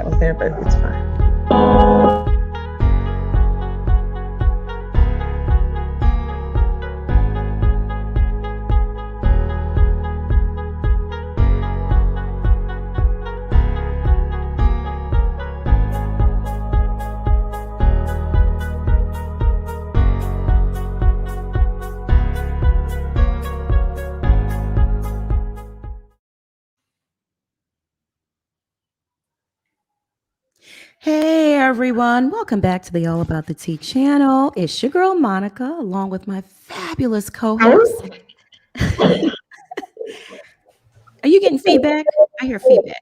echoes there, but it's fine. Hey everyone, welcome back to the All About the Tea channel. It's your girl Monica, along with my fabulous co-host. Are you getting feedback? I hear feedback.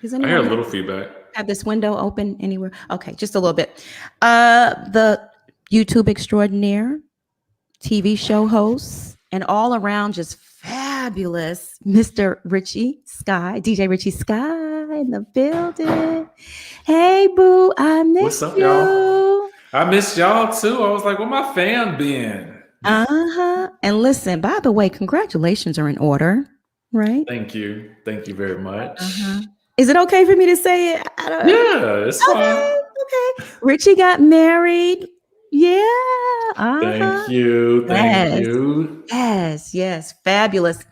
I hear a little feedback. Have this window open anywhere? Okay, just a little bit. The YouTube extraordinaire, TV show host, and all around just fabulous Mr. Richie Sky, DJ Richie Sky in the building. Hey boo, I missed What's up, you. y'all? I missed y'all too. I was like, where my fan been? And listen, by the way, congratulations are in order, right? Thank you. Thank you very much. Is it okay for me to say it? Yeah, it's fine. Okay. Richie got married. Yeah. Thank you. Thank you. Yes. Fabulous.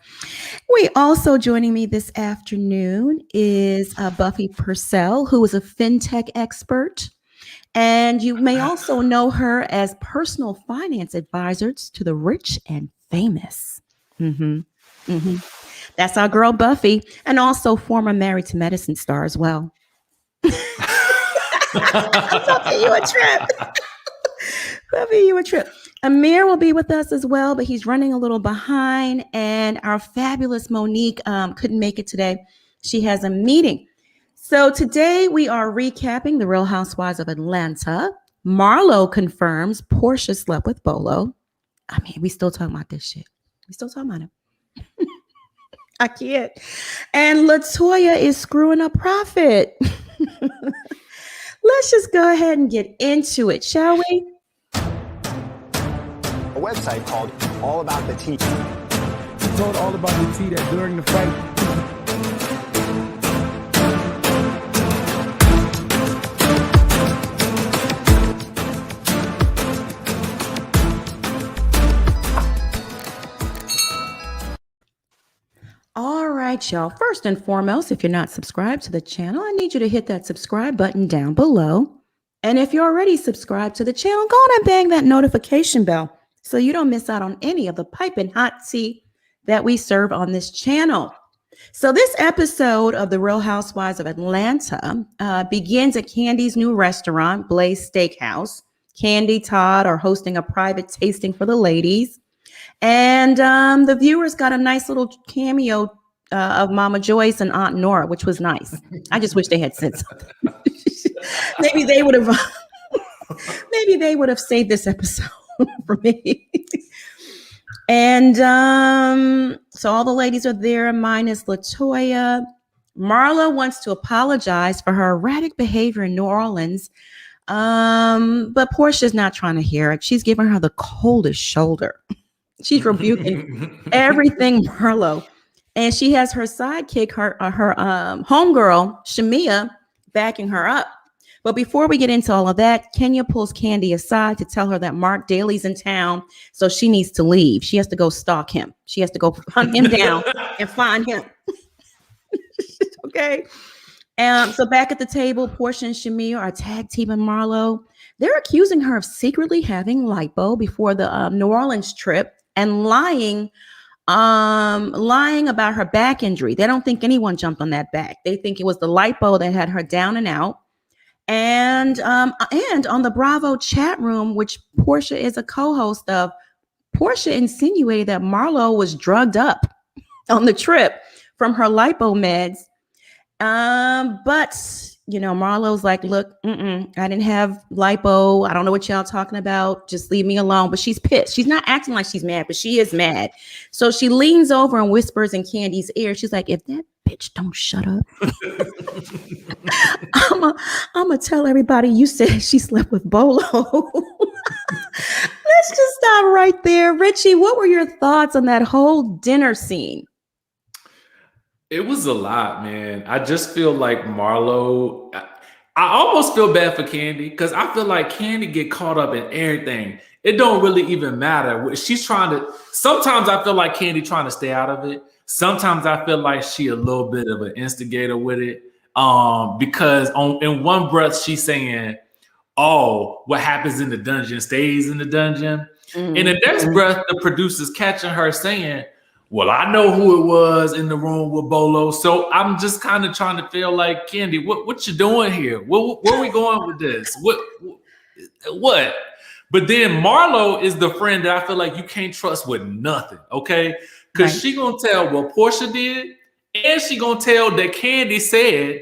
We also joining me this afternoon is Buffie Purselle, who is a fintech expert. And you may also know her as personal finance advisors to the rich and famous. That's our girl Buffie, and also former Married to Medicine star as well. I'm talking you a trip. Buffy, you a trip. Amir will be with us as well, but he's running a little behind. And our fabulous Monique couldn't make it today. She has a meeting. So today we are recapping the Real Housewives of Atlanta. Marlo confirms Portia slept with Bolo. I mean, we still talking about this shit. We still talking about it. I can't. And LaToya is screwing up Prophet. Let's just go ahead and get into it, shall we? A website called All About the Tea. She told All About the Tea that during the fight, all right, y'all. First and foremost, if you're not subscribed to the channel, I need you to hit that subscribe button down below. And if you're already subscribed to the channel, go on and bang that notification bell so you don't miss out on any of the piping hot tea that we serve on this channel. So this episode of The Real Housewives of Atlanta begins at Candy's new restaurant, Blaze Steakhouse. Candy, Todd are hosting a private tasting for the ladies. And the viewers got a nice little cameo of Mama Joyce and Aunt Nora, which was nice. I just wish they had said something. Maybe they would have saved this episode for me. And so all the ladies are there, minus LaToya. Marlo wants to apologize for her erratic behavior in New Orleans. But Portia's not trying to hear it. She's giving her the coldest shoulder. She's rebuking everything Marlo. And she has her sidekick, her homegirl, Shamia, backing her up. But before we get into all of that, Kenya pulls Candy aside to tell her that Mark Daly's in town, so she needs to leave. She has to go stalk him. She has to go hunt him down and find him. Okay. So back at the table, Portia and Shamia are tag teaming Marlo. They're accusing her of secretly having lipo before the New Orleans trip and lying about her back injury. They don't think anyone jumped on that back. They think it was the lipo that had her down and out. And on the Bravo chat room, which Portia is a co-host of, Portia insinuated that Marlo was drugged up on the trip from her lipo meds. But you know, Marlo's like, look, I didn't have lipo. I don't know what y'all talking about. Just leave me alone. But she's pissed. She's not acting like she's mad, but she is mad. So she leans over and whispers in Candy's ear. She's like, if that bitch don't shut up, I'm going to tell everybody you said she slept with Bolo. Let's just stop right there. Richie, what were your thoughts on that whole dinner scene? It was a lot, man. I just feel like Marlo. I almost feel bad for Candy because I feel like Candy get caught up in everything. It don't really even matter. She's trying to. Sometimes I feel like Candy trying to stay out of it. Sometimes I feel like she a little bit of an instigator with it. Because in one breath she's saying, "Oh, what happens in the dungeon stays in the dungeon," and in the next breath the producer's catching her saying, "Well, I know who it was in the room with Bolo." So I'm just kind of trying to feel like, Candy, what you doing here? Where are we going with this? What? But then Marlo is the friend that I feel like you can't trust with nothing, okay? Because she gonna tell what Portia did, and she gonna tell that Candy said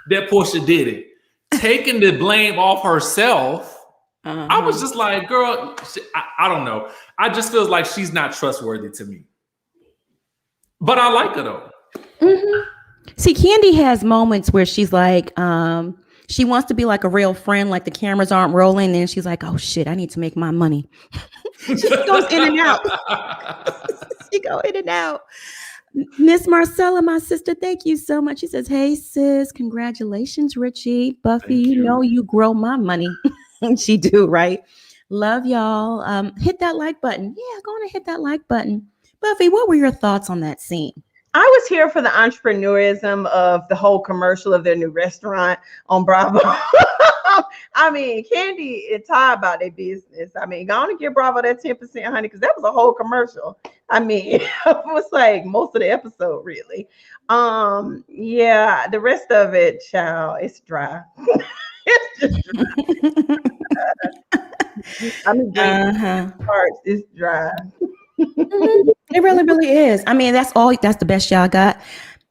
that Portia did it, taking the blame off herself. I was just like, girl, I don't know. I just feels like she's not trustworthy to me. But I like her though. See, Candy has moments where she's like, she wants to be like a real friend, like the cameras aren't rolling, and she's like, oh shit, I need to make my money. She goes in and out. She go in and out. Miss Marcella, my sister, thank you so much. She says, hey sis, congratulations, Richie. Buffy, you know you grow my money. She do, right? Love y'all. Hit that like button. Yeah, go on and hit that like button. Buffy, what were your thoughts on that scene? I was here for the entrepreneurism of the whole commercial of their new restaurant on Bravo. I mean, Candy and Ty about their business. I mean, go on and give Bravo that 10%, honey, because that was a whole commercial. I mean, it was like most of the episode, really. Yeah, the rest of it, child, it's dry. It's just dry. I mean, parts, it's dry. It really, really is. I mean, that's the best y'all got.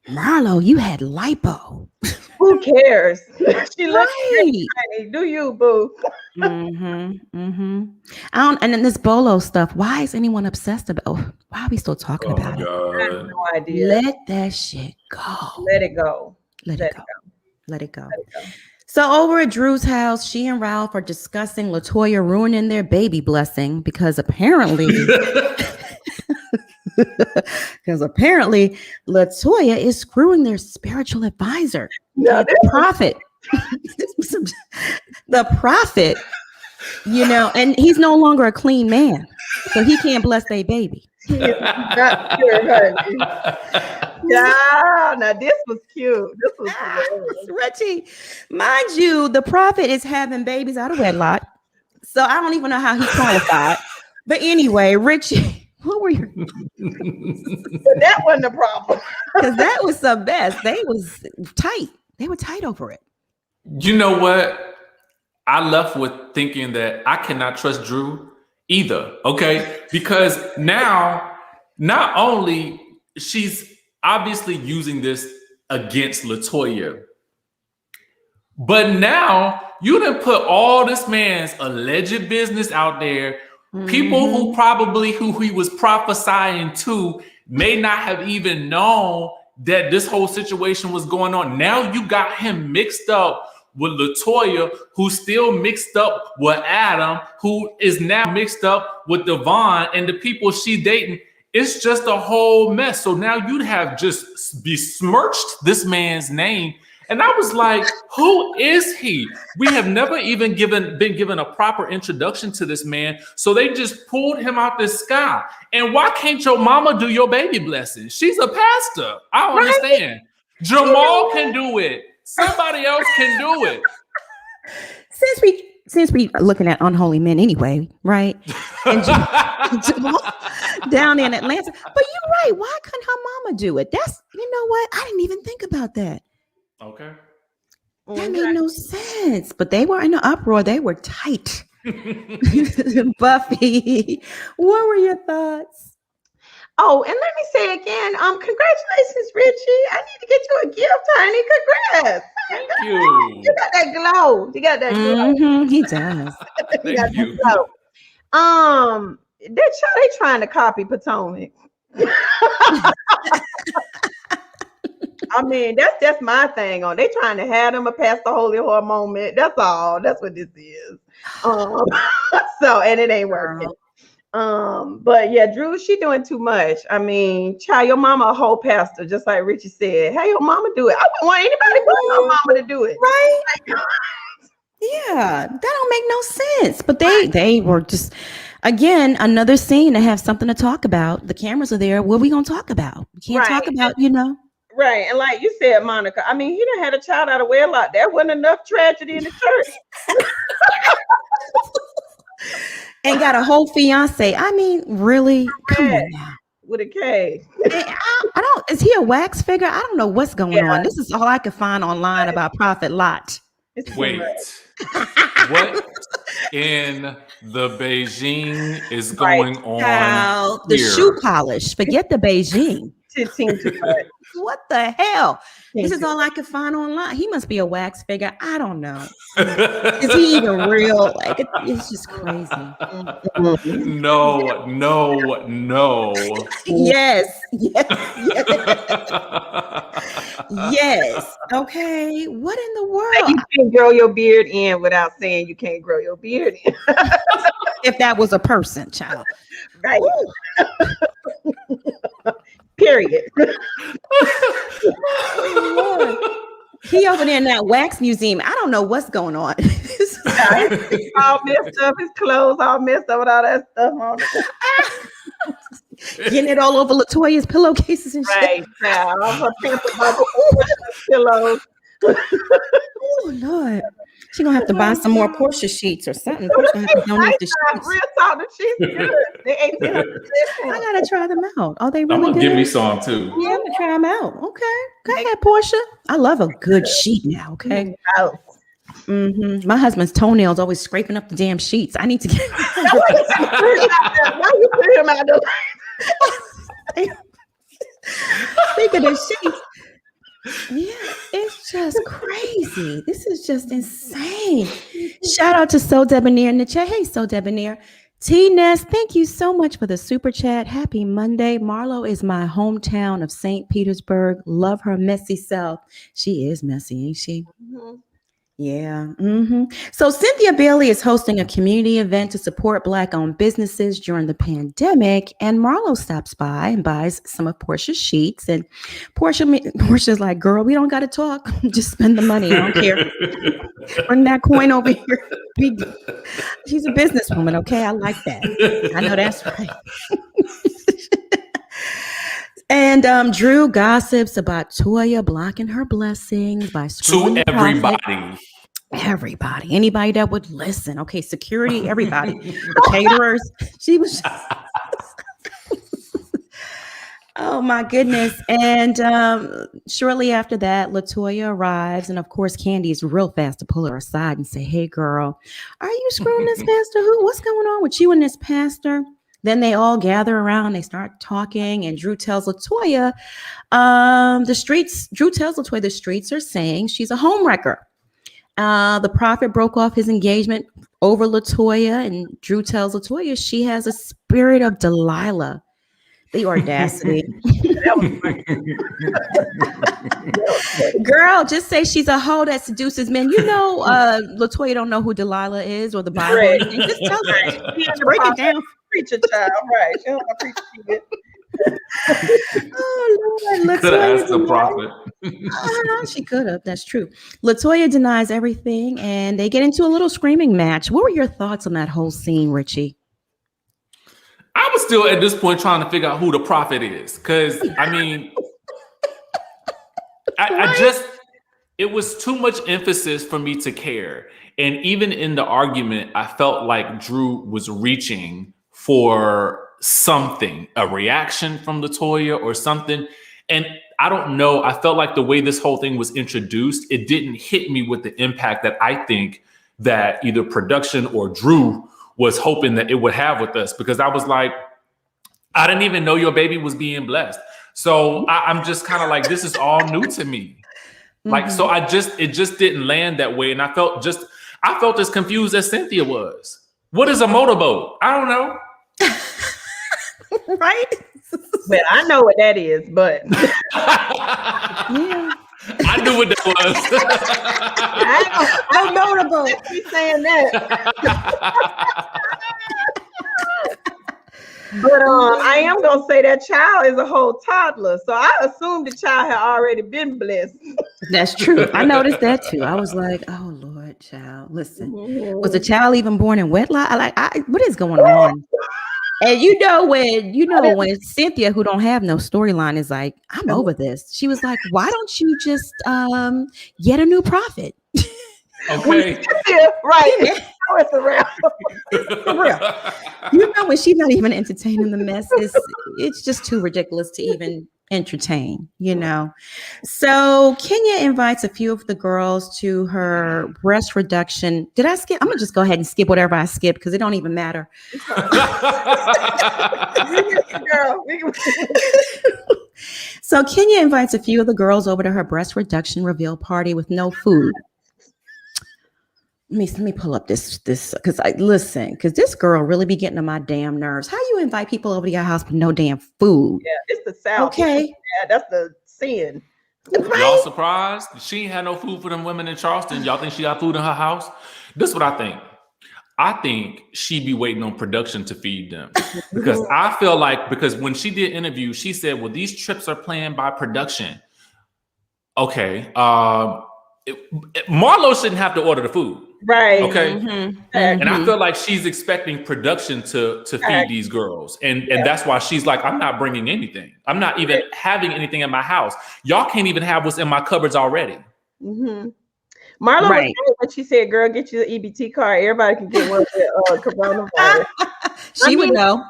Marlo, you had lipo. Who cares? She looks tiny. Do you, boo? And then this Bolo stuff. Why is anyone obsessed about? Oh, why are we still talking about it? I have no idea. Let that shit go. Let it go. Let it go. Let it go. So over at Drew's house, she and Ralph are discussing LaToya ruining their baby blessing because apparently LaToya is screwing their spiritual advisor, the prophet. The prophet, you know, and he's no longer a clean man, so he can't bless their baby. Not sure, honey. Yeah, now this was cute. This was hilarious. Richie, mind you, the prophet is having babies out of wedlock, so I don't even know how he's qualified. But anyway, Richie, what were your? But that wasn't the problem, because that was the best. They was tight. They were tight over it. You know what? I left with thinking that I cannot trust Drew either. Okay, because now not only she's obviously using this against LaToya, but now you done put all this man's alleged business out there. People who he was prophesying to may not have even known that this whole situation was going on. Now you got him mixed up with LaToya, who's still mixed up with Adam, who is now mixed up with Devon and the people she dating. It's just a whole mess. So now you'd have just besmirched this man's name. And I was like, who is he? We have never even been given a proper introduction to this man. So they just pulled him out the sky. And why can't your mama do your baby blessing? She's a pastor. I don't understand. Jamal can do it. Somebody else can do it. Since we are looking at unholy men anyway, right? And Jamal down in Atlanta. But you're right. Why couldn't her mama do it? That's, you know what? I didn't even think about that. Okay. That made no sense. But they were in an uproar. They were tight. Buffy, what were your thoughts? Oh, and let me say again, congratulations, Richie. I need to get you a gift, honey. Congrats. Thank you. You got that glow. You got that glow. He does. Thank you. Glow. They trying to copy Potomac. I mean, that's my thing on. They trying to have them a past the holy whore moment. That's all. That's what this is. So, and it ain't working. But yeah, Drew, she doing too much. I mean, child, your mama a whole pastor, just like Richie said. Hey, your mama do it. I wouldn't want anybody but your mama to do it. Right? Yeah, that don't make no sense. But they were just, again, another scene to have something to talk about. The cameras are there. What are we gonna talk about? We can't talk about, Right. And like you said, Monica, I mean, he done had a child out of wedlock. There wasn't enough tragedy in the church. And got a whole fiance. I mean, really? Come on now. With a K. I don't, is he a wax figure? I don't know what's going on. This is all I could find online about Prophet Lot. Wait, what in the Beijing is going on? Now, the shoe polish. Forget the Beijing. What the hell? This is all I could find online. He must be a wax figure. I don't know. Is he even real? Like, it's just crazy. No. Yes. Yes. Okay. What in the world? You can't grow your beard in without saying you can't grow your beard in. If that was a person, child. Right. Period. He over there in that wax museum. I don't know what's going on. He's all messed up, his clothes all messed up with all that stuff on it. Getting it all over LaToya's pillowcases and shit. Right. All her pillows. Oh Lord. She's gonna have to buy some more Portia sheets or something. Portia have to donate the sheets. Real talk, the sheets good. They I gotta try them out. Are they really I'm gonna good? give me some too. Yeah, I'm gonna try them out. Okay. Go ahead, Portia. I love a good sheet now. Okay. Mm-hmm. My husband's toenails always scraping up the damn sheets. I need to get. Why you put him out there? Speaking of sheets. Yeah, it's just crazy. This is just insane. Shout out to So Debonair in the chat. Hey, So Debonair. T-Ness, thank you so much for the super chat. Happy Monday. Marlo is my hometown of St. Petersburg. Love her messy self. She is messy, ain't she? Mm-hmm. Yeah. Mm-hmm. So Cynthia Bailey is hosting a community event to support Black-owned businesses during the pandemic, and Marlo stops by and buys some of Portia's sheets. And Portia's like, "Girl, we don't got to talk. Just spend the money. I don't care. Bring that coin over here." She's a businesswoman, okay? I like that. I know that's right. And Drew gossips about Toya blocking her blessings by to everybody. Everybody, anybody that would listen. Okay, security, everybody, caterers. She was just oh my goodness. And shortly after that, LaToya arrives, and of course, Candy is real fast to pull her aside and say, "Hey, girl, are you screwing this pastor? What's going on with you and this pastor?" Then they all gather around, they start talking, and Drew tells LaToya, the streets are saying she's a homewrecker. The prophet broke off his engagement over LaToya, and Drew tells LaToya she has a spirit of Delilah. The audacity. Girl, just say she's a hoe that seduces men. You know, LaToya don't know who Delilah is or the Bible. Right. Just tell her. Break it down. Preacher child, right? She don't preach it. Oh Lord, Could have asked the prophet. She could have. That's true. LaToya denies everything, and they get into a little screaming match. What were your thoughts on that whole scene, Richie? I was still at this point trying to figure out who the prophet is, because I mean, it was too much emphasis for me to care, and even in the argument, I felt like Drew was reaching for something, a reaction from LaToya or something. And I don't know. I felt like the way this whole thing was introduced, it didn't hit me with the impact that I think that either production or Drew was hoping that it would have with us, because I was like, I didn't even know your baby was being blessed. So I'm just kind of like, this is all new to me. Like, so it just didn't land that way. And I felt as confused as Cynthia was. What is a motorboat? I don't know. Right? Well, I know what that is, but Yeah. I knew what that was. I know about keep saying that. But I am gonna say that child is a whole toddler, so I assumed the child had already been blessed. That's true. I noticed that too. I was like, "Oh Lord, child, listen, was the child even born in wedlock? What is going on?" And when Cynthia, who don't have no storyline, is like, "I'm over this." She was like, "Why don't you just get a new prophet?" Okay. Right. It's around. For real. When she's not even entertaining the mess, it's just too ridiculous to even entertain, So Kenya invites a few of the girls to her breast reduction. Did I skip? I'm gonna just go ahead and skip whatever I skip because it don't even matter. So Kenya invites a few of the girls over to her breast reduction reveal party with no food. Let me pull up this because this girl really be getting on my damn nerves. How you invite people over to your house with no damn food? Yeah, it's the South. Okay, yeah, that's the sin. Y'all surprised? She ain't had no food for them women in Charleston. Y'all think she got food in her house? This is what I think. I think she be waiting on production to feed them because I feel like because when she did interviews, she said, "Well, these trips are planned by production." Okay, Marlo shouldn't have to order the food. Right. Okay. And I feel like she's expecting production to feed these girls. And that's why she's like, I'm not bringing anything. I'm not even having anything in my house. Y'all can't even have what's in my cupboards already. Marlo was right when she said, "Girl, get you the EBT card. Everybody can get one for coronavirus." She would know.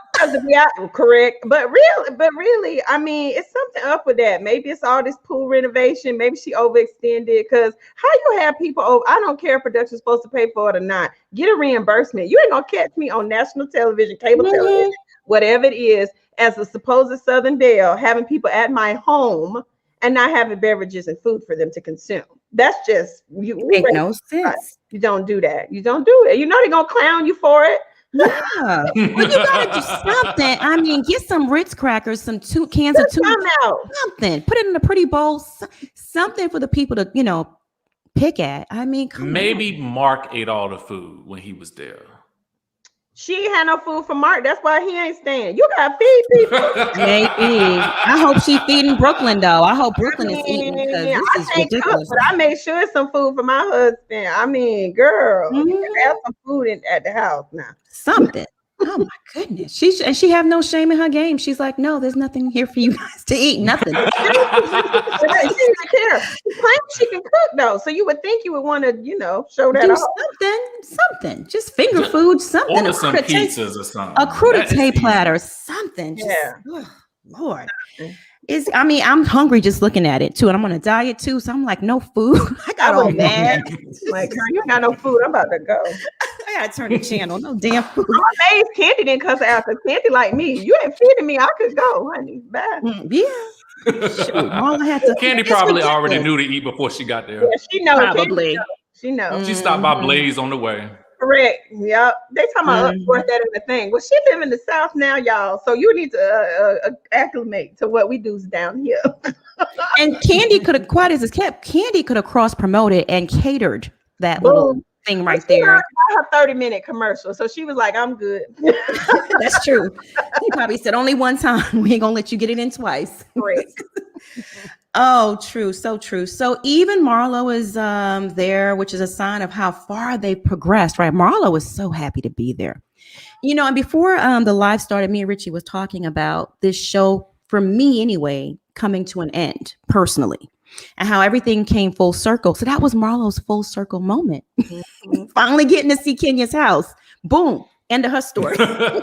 Correct. But really, I mean, it's something up with that. Maybe it's all this pool renovation. Maybe she overextended because how you have people over? I don't care if production's supposed to pay for it or not. Get a reimbursement. You ain't gonna catch me on national television, cable television, whatever it is, as a supposed Southern Belle, having people at my home and not having beverages and food for them to consume. That's just make no sense. You don't do that. You don't do it. You know they're gonna clown you for it. Yeah. Well, you gotta do something. I mean, get some Ritz crackers, some cans of tuna, something. Put it in a pretty bowl. Something for the people to, pick at. I mean, maybe Mark ate all the food when he was there. She ain't had no food for Mark. That's why he ain't staying. You gotta feed people. Maybe. I hope she feeding Brooklyn though. I hope Brooklyn is eating because this is ridiculous. But I made sure some food for my husband. I mean, girl, you can have some food at the house now. Something. Oh my goodness. She have no shame in her game. She's like, no, there's nothing here for you guys to eat. Nothing. She doesn't care. She claims she can cook though, so you would think you would want to, show that off. Something. Just finger food. Something. Order some pizzas or something. A crudité platter. Something. Yeah. Lord. I'm hungry just looking at it too, and I'm on a diet too. So I'm like, no food. I got all mad. Like, girl, you got no food. I'm about to go. I gotta turn the channel. No damn food. I'm amazed Candy didn't cuss out because Candy like me. You ain't feeding me. I could go, honey. Bye. Yeah. Shoot, all I had to. Candy probably already knew to eat before she got there. Yeah, she knows. Probably. She knows. She stopped by Blaze on the way. Correct. Yep. They talking about worth that in the thing. Well, she live in the South now, y'all. So you need to acclimate to what we do down here. And Candy could have, quite as it's kept, Candy could have cross promoted and catered that little thing right there. Her 30-minute commercial. So she was like, I'm good. That's true. He probably said only one time. We ain't gonna let you get it in twice. Correct. Oh, true. So true. So even Marlo is there, which is a sign of how far they've progressed, right? Marlo was so happy to be there. And before the live started, me and Richie was talking about this show, for me anyway, coming to an end personally, and how everything came full circle. So that was Marlo's full circle moment. Finally getting to see Kenya's house. Boom. End of her story. That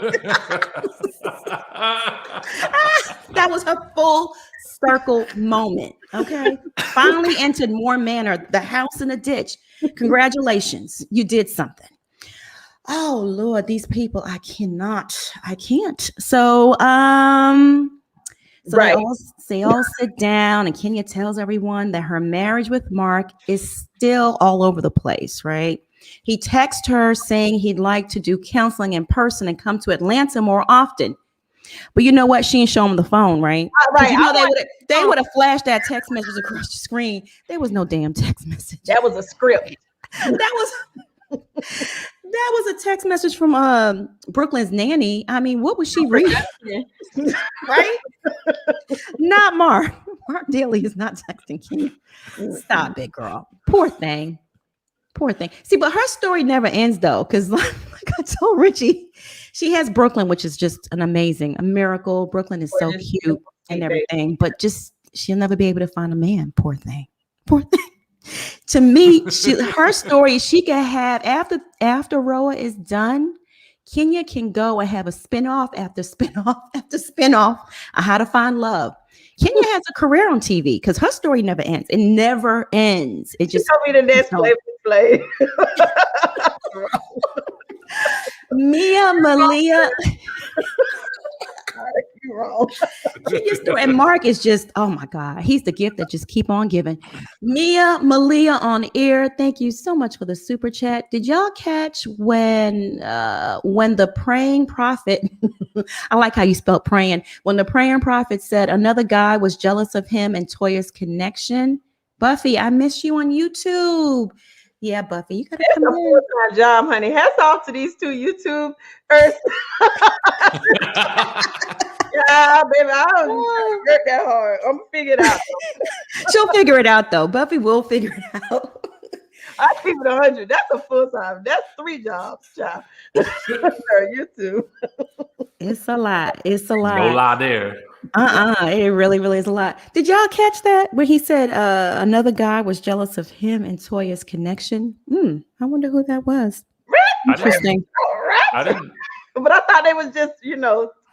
was her full circle moment. Okay. Finally entered more manner, the house in a ditch. Congratulations. You did something. Oh Lord, these people, I can't. So right. They all sit down and Kenya tells everyone that her marriage with Mark is still all over the place, right? He texted her saying he'd like to do counseling in person and come to Atlanta more often. But you know what? She ain't show him the phone, right? Right. They would have flashed that text message across the screen. There was no damn text message. That was a script. That That was a text message from Brooklyn's nanny. I mean, what was she reading? Right? Not Mark. Mark Daly is not texting Kenya. Stop it, girl. Poor thing. Poor thing. See, but her story never ends though, because like I told Richie, she has Brooklyn, which is just a miracle. Brooklyn is so cute and everything, but just she'll never be able to find a man. Poor thing. Poor thing. To me, her story, she can have after Roa is done, Kenya can go and have a spinoff after spinoff after spinoff on how to find love. Kenya has a career on TV because her story never ends. It never ends. It just tell me the next play. Mia Malia. You're wrong. And Mark is just, oh my God, he's the gift that just keep on giving. Mia Malia on air. Thank you so much for the super chat. Did y'all catch when the praying prophet, I like how you spelled praying, when the praying prophet said another guy was jealous of him and Toya's connection? Buffie, I miss you on YouTube. Yeah, Buffie, you gotta come in. Full-time job, honey. Hats off to these two YouTubers. Yeah, baby, I don't work that hard. I'm gonna figure it out. She'll figure it out though. Buffie will figure it out. I keep it 100. That's a full-time. That's 3 jobs, child. YouTube. It's a lot. It's a lot. No lie there. It really, really is a lot. Did y'all catch that when he said another guy was jealous of him and Toya's connection? I wonder who that was. Interesting. I didn't. But I thought they was just,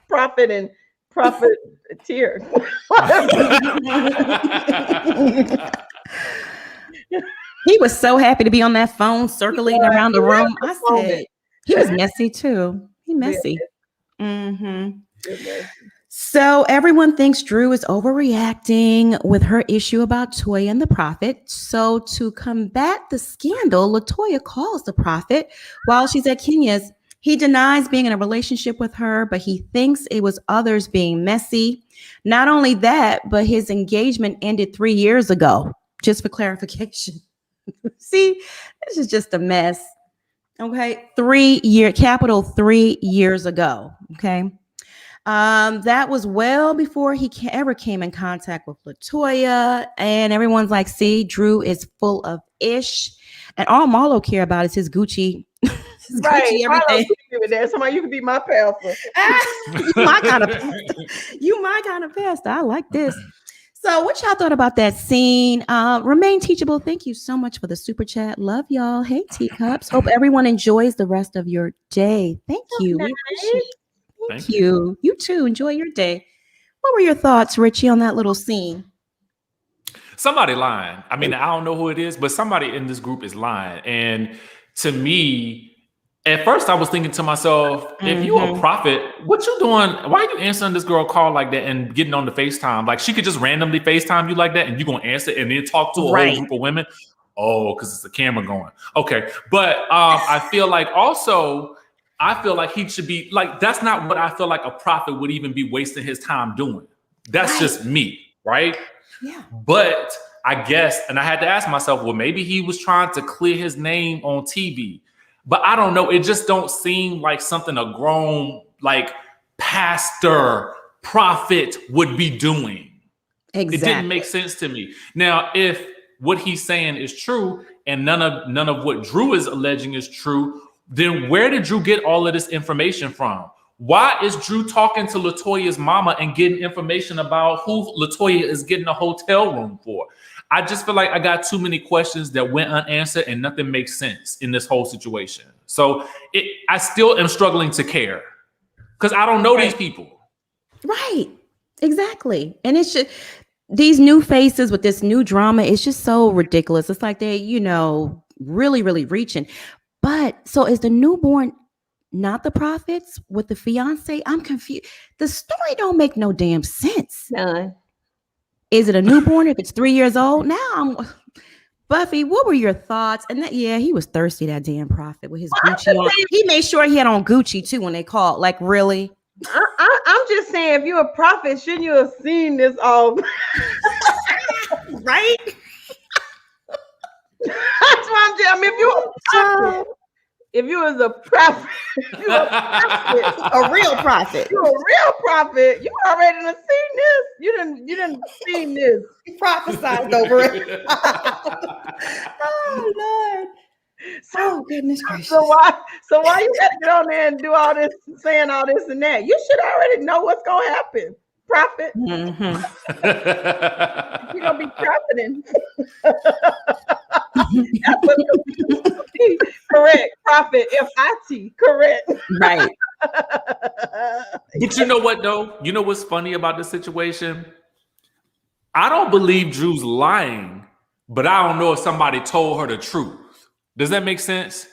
prophet and profiteer. He was so happy to be on that phone circling around the room. I said he was messy too. He messy. So everyone thinks Drew is overreacting with her issue about Toya and the prophet. So to combat the scandal, LaToya calls the prophet while she's at Kenya's. He denies being in a relationship with her, but he thinks it was others being messy. Not only that, but his engagement ended 3 years ago, just for clarification. See, this is just a mess. Okay. 3 years ago. Okay. That was well before he ever came in contact with LaToya. And everyone's like, see, Drew is full of ish. And all Marlo care about is his Gucci. Right. Gucci, everything. Somebody, you could be my pastor. You my kind of pastor. You my kind of pastor. I like this. So what y'all thought about that scene? Remain teachable. Thank you so much for the super chat. Love y'all. Hey, teacups. Hope everyone enjoys the rest of your day. Thank you. We appreciate it. Thank you. You too. Enjoy your day. What were your thoughts, Richie, on that little scene? Somebody lying. I mean, I don't know who it is, but somebody in this group is lying. And to me, at first I was thinking to myself, if you a prophet, what you doing? Why are you answering this girl call like that and getting on the FaceTime? Like she could just randomly FaceTime you like that and you're going to answer and then talk to a whole group of women. Oh, because it's the camera going. Okay. But I feel like he should be like, that's not what I feel like a prophet would even be wasting his time doing. That's just me. Right. Yeah. But I guess, and I had to ask myself, well, maybe he was trying to clear his name on TV. But I don't know. It just don't seem like something a grown, like pastor, prophet would be doing. Exactly. It didn't make sense to me. Now, if what he's saying is true and none of what Drew is alleging is true, then where did Drew get all of this information from? Why is Drew talking to LaToya's mama and getting information about who LaToya is getting a hotel room for? I just feel like I got too many questions that went unanswered and nothing makes sense in this whole situation. So I still am struggling to care because I don't know these people. Right. Exactly. And it's just these new faces with this new drama. It's just so ridiculous. It's like they, really, really reaching. But so is the newborn not the prophets with the fiance? I'm confused. The story don't make no damn sense. None. Is it a newborn if it's 3 years old? Now Buffie, what were your thoughts? And he was thirsty, that damn prophet with his Gucci on. He made sure he had on Gucci too when they called. Like, really? I'm just saying, if you're a prophet, shouldn't you have seen this all? Right? That's what I'm saying. I mean, if you're a prophet, If you was a prophet, if you a prophet, A real prophet. you a real prophet. You already done seen this. You didn't seen this. He prophesied over it. Oh Lord. Oh goodness gracious. So why you gotta get on there and do all this, saying all this and that? You should already know what's gonna happen, prophet. Mhm. You're gonna be profiting. That's what's gonna be correct. Prophet, FIT, correct. Right. But you know what though? You know what's funny about this situation? I don't believe Drew's lying, but I don't know if somebody told her the truth. Does that make sense?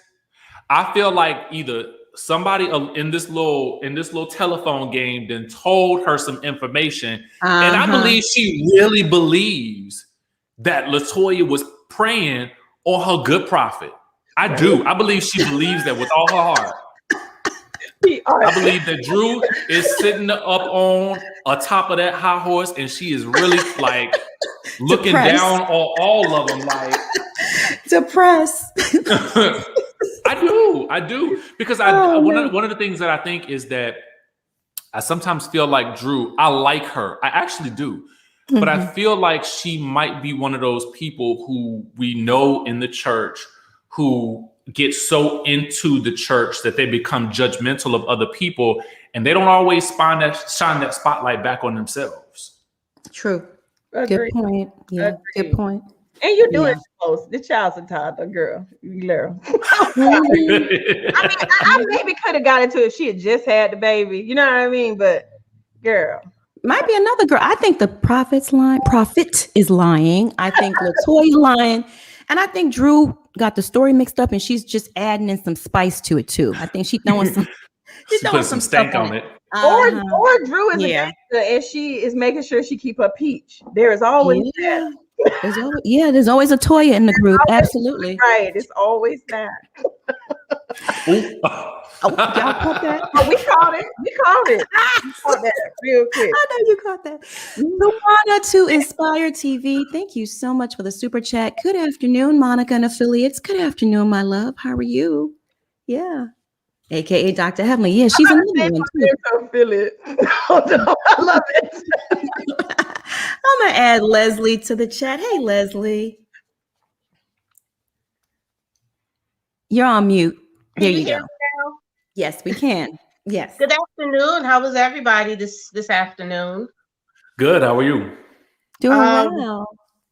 I feel like either somebody in this little telephone game then told her some information, and I believe she really believes that LaToya was preying on her good prophet. I do. I believe she believes that with all her heart. I believe that Drew is sitting up on top of that high horse, and she is really like looking down on all of them, like depressed. I do, because one of the things that I think is that I sometimes feel like Drew. I like her, I actually do, but I feel like she might be one of those people who we know in the church who get so into the church that they become judgmental of other people, and they don't always shine that spotlight back on themselves. True. Agreed. Good point. Yeah. Agreed. Good point. And you're doing close. The child's a toddler, girl. I maybe could have got into it if she had just had the baby. You know what I mean? But girl. Might be another girl. I think the prophet is lying. I think LaToya lying. And I think Drew got the story mixed up and she's just adding in some spice to it too. I think she's throwing some She put some stank on it. Or Drew is a gangster and she is making sure she keep her peach. There is always that. There's always a Toya in the group. Absolutely. Right. It's always that. Y'all caught that? Oh, we caught it. We caught that real quick. I know you caught that. Luana to Inspire TV. Thank you so much for the super chat. Good afternoon, Monica and affiliates. Good afternoon, my love. How are you? Yeah. AKA Dr. Heavenly. Yeah, she's another one too. Affiliate. I love it. I'm gonna add Leslie to the chat. Hey, Leslie. You're on mute. There you go. Yes, we can. Yes. Good afternoon. How was everybody this afternoon? Good. How are you? Doing well.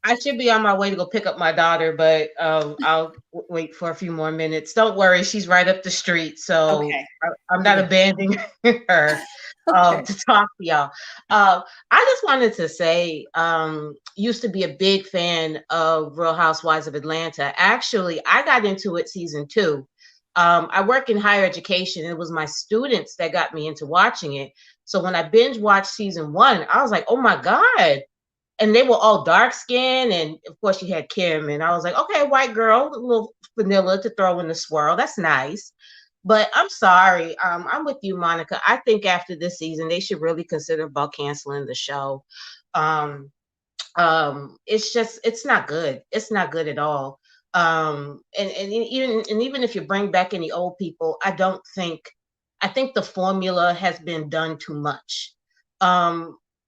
I should be on my way to go pick up my daughter, but I'll wait for a few more minutes. Don't worry, she's right up the street, so I'm not abandoning her to talk to y'all. I just wanted to say, used to be a big fan of Real Housewives of Atlanta. Actually, I got into it season 2. I work in higher education. It was my students that got me into watching it. So when I binge watched season 1, I was like, oh my God. And they were all dark skinned. And of course you had Kim. And I was like, okay, white girl, a little vanilla to throw in the swirl. That's nice. But I'm sorry. I'm with you, Monica. I think after this season, they should really consider about canceling the show. It's not good. It's not good at all. And even if you bring back any old people, I think the formula has been done too much.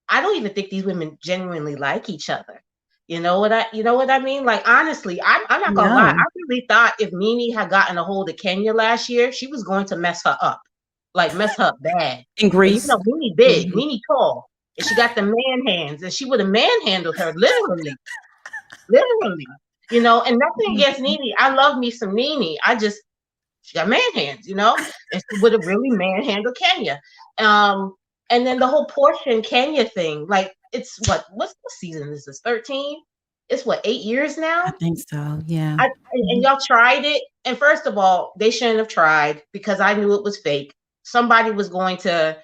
I don't even think these women genuinely like each other. You know what I mean? Like, honestly, I'm not gonna lie. I really thought if Nene had gotten a hold of Kenya last year, she was going to mess her up, like mess her up bad. In Greece, Nene big, Nene tall, and she got the man hands, and she would have manhandled her literally. And nothing against Nene. I love me some Nene. She got man hands, and she would have really manhandled Kenya. And then the whole Portia and Kenya thing, like, it's what season is this? 13? It's 8 years now? I think so, yeah. And y'all tried it. And first of all, they shouldn't have tried because I knew it was fake. Somebody was going to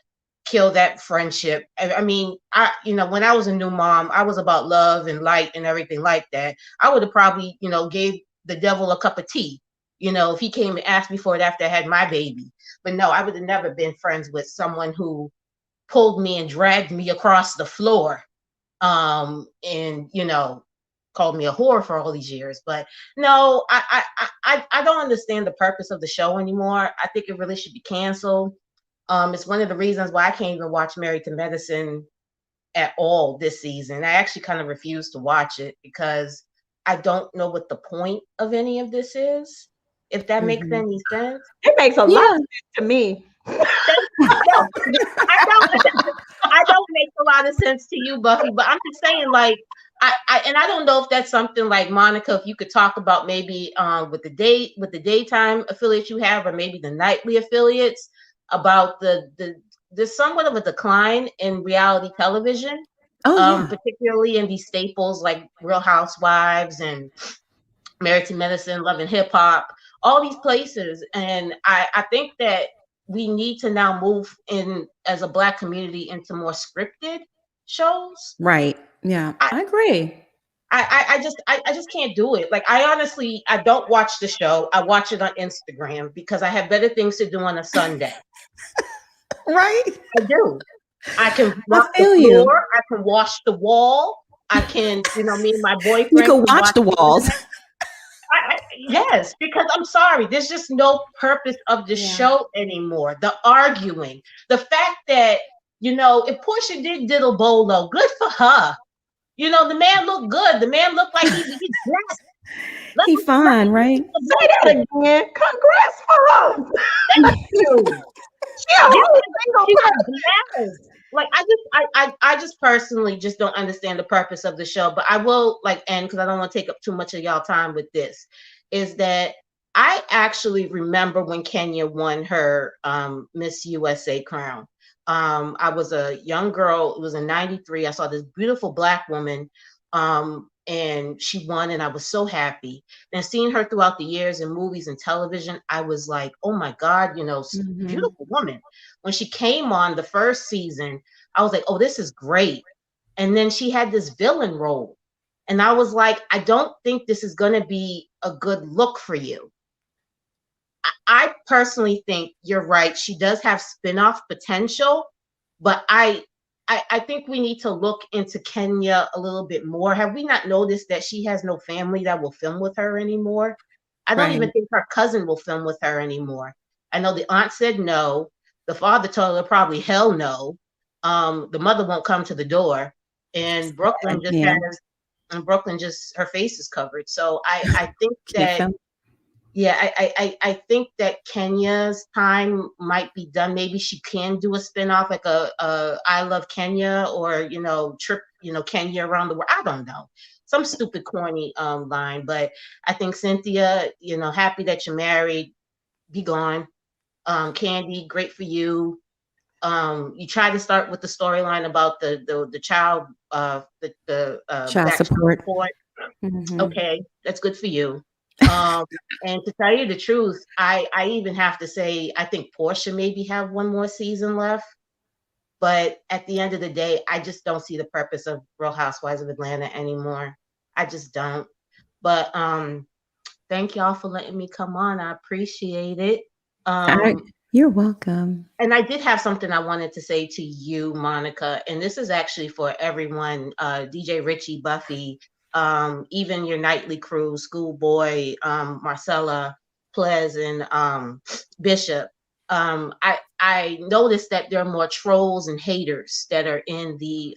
kill that friendship. I mean, when I was a new mom, I was about love and light and everything like that. I would have probably, gave the devil a cup of tea, if he came and asked me for it after I had my baby. But no, I would have never been friends with someone who pulled me and dragged me across the floor and called me a whore for all these years. But no, I don't understand the purpose of the show anymore. I think it really should be canceled. It's one of the reasons why I can't even watch Married to Medicine at all this season. I actually kind of refuse to watch it because I don't know what the point of any of this is. If that makes any sense. It makes a lot of sense to me. No, I don't make a lot of sense to you, Buffy, but I'm just saying, like, I don't know if that's something like Monica, if you could talk about maybe with the daytime affiliates you have, or maybe the nightly affiliates, about there's somewhat of a decline in reality television, particularly in these staples like Real Housewives and Married to Medicine, Love and Hip Hop, all these places. And I think that we need to now move in as a Black community into more scripted shows. Right. Yeah, I agree. I just can't do it. Like, I don't watch the show. I watch it on Instagram because I have better things to do on a Sunday. Right. I do. I can wash the floor. I can wash the wall. I can, me and my boyfriend. You can watch the walls. Yes, because I'm sorry, there's just no purpose of the show anymore. The arguing, the fact that, if Portia did diddle bolo, good for her. The man looked good. The man looked like he's blessed. He fine, right? Say that again. Congrats for us. Thank you. Like, I just personally just don't understand the purpose of the show. But I will end, because I don't want to take up too much of y'all time with this, is that I actually remember when Kenya won her Miss USA crown. I was a young girl. It was in '93. I saw this beautiful Black woman, and she won, and I was so happy. And seeing her throughout the years in movies and television, I was like, oh my God, beautiful woman. When she came on the first season, I was like, oh, this is great. And then she had this villain role. And I was like, I don't think this is going to be a good look for you. I personally think you're right. She does have spin-off potential, but I think we need to look into Kenya a little bit more. Have we not noticed that she has no family that will film with her anymore? I don't even think her cousin will film with her anymore. I know the aunt said no. The father told her probably hell no. The mother won't come to the door. And Brooklyn just her face is covered. So I think that I think that Kenya's time might be done. Maybe she can do a spinoff, like a I Love Kenya, or trip Kenya around the world. I don't know, some stupid corny line. But I think Cynthia, happy that you're married. Be gone. Candy, great for you. You tried to start with the storyline about the child child support. Okay, that's good for you. And to tell you the truth, I even have to say, I think Portia maybe have one more season left. But at the end of the day, I just don't see the purpose of Real Housewives of Atlanta anymore. I just don't. But thank y'all for letting me come on. I appreciate it. You're welcome. And I did have something I wanted to say to you, Monica, and this is actually for everyone, DJ Richie, Buffy, even your nightly crew, Schoolboy, Marcella, Plez, and Bishop. I noticed that there are more trolls and haters that are in the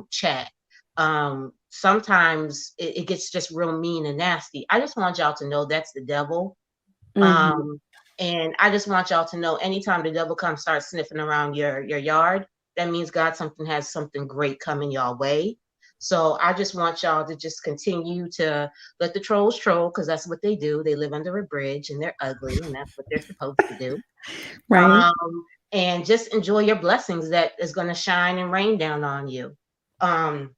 chat. Sometimes it gets just real mean and nasty. I just want y'all to know that's the devil. And I just want y'all to know, anytime the devil comes, start sniffing around your yard, that means God has something great coming y'all way. So I just want y'all to just continue to let the trolls troll, because that's what they do. They live under a bridge and they're ugly, and that's what they're supposed to do. Right. And just enjoy your blessings that is going to shine and rain down on you. But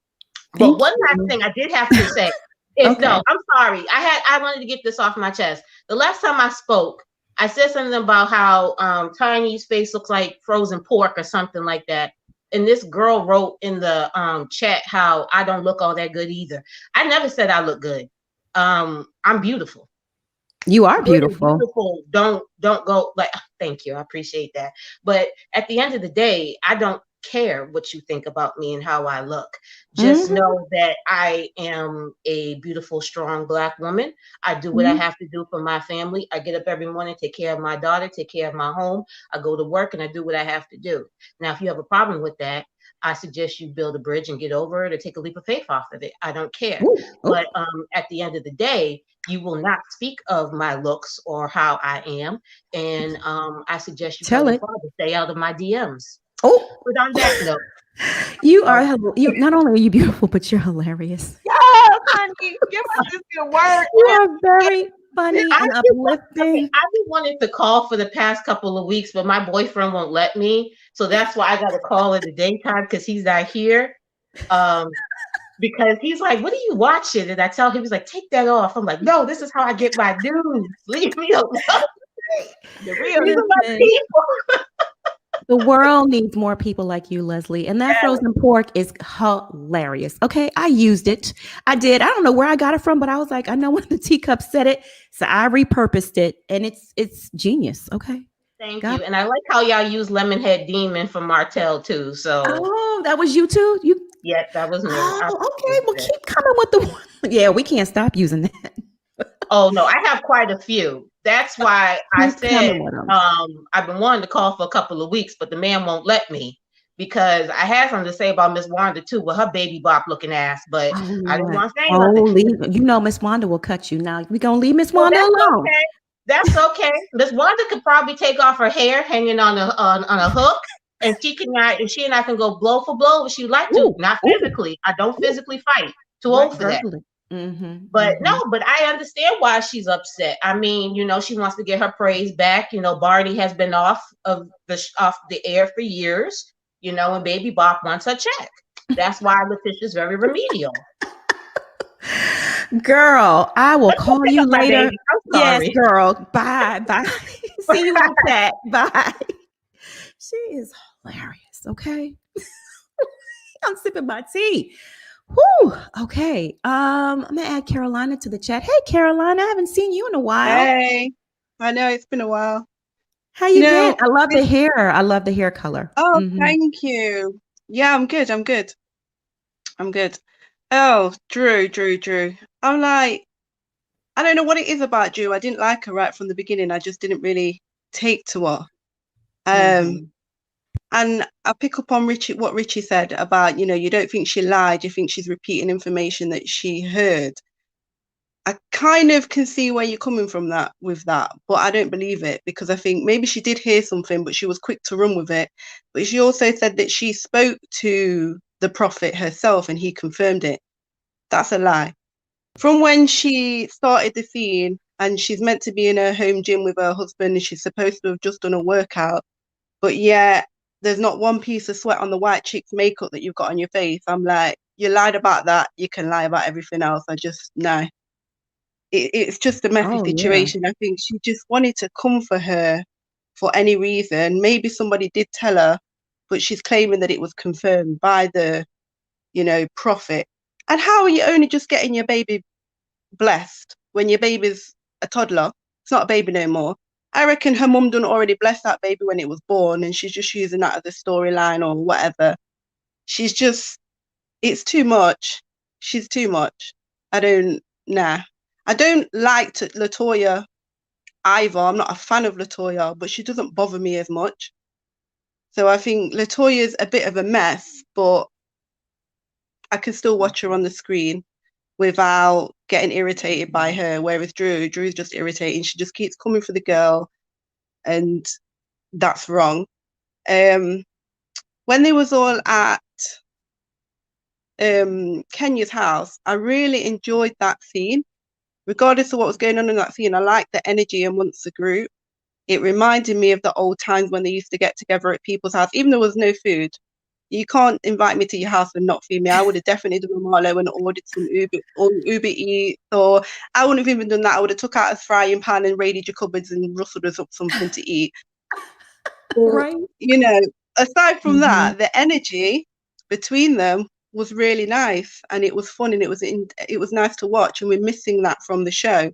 one last thing I did have to say is, no, I'm sorry. I wanted to get this off my chest. The last time I spoke, I said something about how Tiny's face looks like frozen pork or something like that. And this girl wrote in the chat how I don't look all that good either. I never said I look good. I'm beautiful. You are beautiful. Don't go like, thank you. I appreciate that. But at the end of the day, I don't care what you think about me and how I look. Just know that I am a beautiful, strong Black woman. I do what I have to do for my family. I get up every morning, take care of my daughter, take care of my home. I go to work and I do what I have to do. Now, if you have a problem with that, I suggest you build a bridge and get over it or take a leap of faith off of it. I don't care. But at the end of the day, you will not speak of my looks or how I am. And I suggest you tell your father to stay out of my DMs. But on that note, you not only are you beautiful, but you're hilarious. Yes, honey, give us this good word. You are very funny and uplifting. I've been wanting to call for the past couple of weeks, but my boyfriend won't let me. So that's why I got to call in the daytime because he's not here. Because he's like, "What are you watching?" And I tell him, he's like, "Take that off." I'm like, "No, this is how I get my news. Leave me alone." The real people. The world needs more people like you, Leslie. And that frozen pork is hilarious. Okay, I used it. I did. I don't know where I got it from, but I was like, I know one of the teacups said it, so I repurposed it, and it's genius. Okay. Thank you. And I like how y'all use Lemonhead Demon from Martell too. So that was you too? Yeah, that was me. Okay, well keep coming with the yeah, we can't stop using that. Oh no, I have quite a few. That's why I said I've been wanting to call for a couple of weeks, but the man won't let me because I had something to say about Miss Wanda too with her baby bop looking ass, but I didn't want to say nothing. You know Miss Wanda will cut you. Now we're gonna leave Miss Wanda alone. Okay. That's okay. Miss Wanda could probably take off her hair hanging on a hook, and she and I can go blow for blow if she like to. Not physically. I don't physically fight. Too old for that. But no, but I understand why she's upset. I mean, she wants to get her praise back. Barney has been off the air for years. And Baby Bop wants her check. That's why Letitia's very remedial. Girl, I will call you later. Yes, girl. Bye. See you in chat. Bye. She is hilarious. Okay. I'm sipping my tea. Whew. Okay. I'm gonna add Carolina to the chat. Hey, Carolina, I haven't seen you in a while. Hey, I know it's been a while. How you been? I love the hair. I love the hair color. Oh, thank you. Yeah, I'm good. Oh, Drew. I'm like, I don't know what it is about Drew. I didn't like her right from the beginning. I just didn't really take to her. And I pick up on what Richie said about, you don't think she lied. You think she's repeating information that she heard. I kind of can see where you're coming from with that, but I don't believe it because I think maybe she did hear something, but she was quick to run with it. But she also said that she spoke to the prophet herself and he confirmed it. That's a lie. From when she started the scene and she's meant to be in her home gym with her husband and she's supposed to have just done a workout, but yeah, there's not one piece of sweat on the white chick's makeup that you've got on your face. I'm like, you lied about that. You can lie about everything else. No. It's just a messy situation. Yeah. I think she just wanted to come for her for any reason. Maybe somebody did tell her, but she's claiming that it was confirmed by the, prophet. And how are you only just getting your baby blessed when your baby's a toddler? It's not a baby no more. I reckon her mum done already bless that baby when it was born and she's just using that as a storyline or whatever. It's too much. She's too much. I don't like LaToya either. I'm not a fan of LaToya, but she doesn't bother me as much. So I think LaToya's a bit of a mess, but I can still watch her on the screen without getting irritated by her. Whereas Drew's just irritating. She just keeps coming for the girl, and that's wrong. When they was all at Kenya's house, I really enjoyed that scene. Regardless of what was going on in that scene, I liked the energy amongst the group. It reminded me of the old times when they used to get together at people's house, even though there was no food. You can't invite me to your house and not feed me. I would have definitely done a Marlo and ordered some Uber Eats, or I wouldn't have even done that. I would have took out a frying pan and raided your cupboards and rustled us up something to eat. Right. Aside from that, the energy between them was really nice, and it was fun, and it was nice to watch, and we're missing that from the show.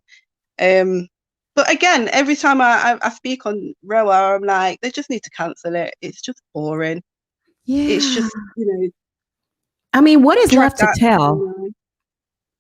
But again, every time I speak on Roa, I'm like, they just need to cancel it. It's just boring. Yeah. It's just, I mean, what is left dragged to out. tell?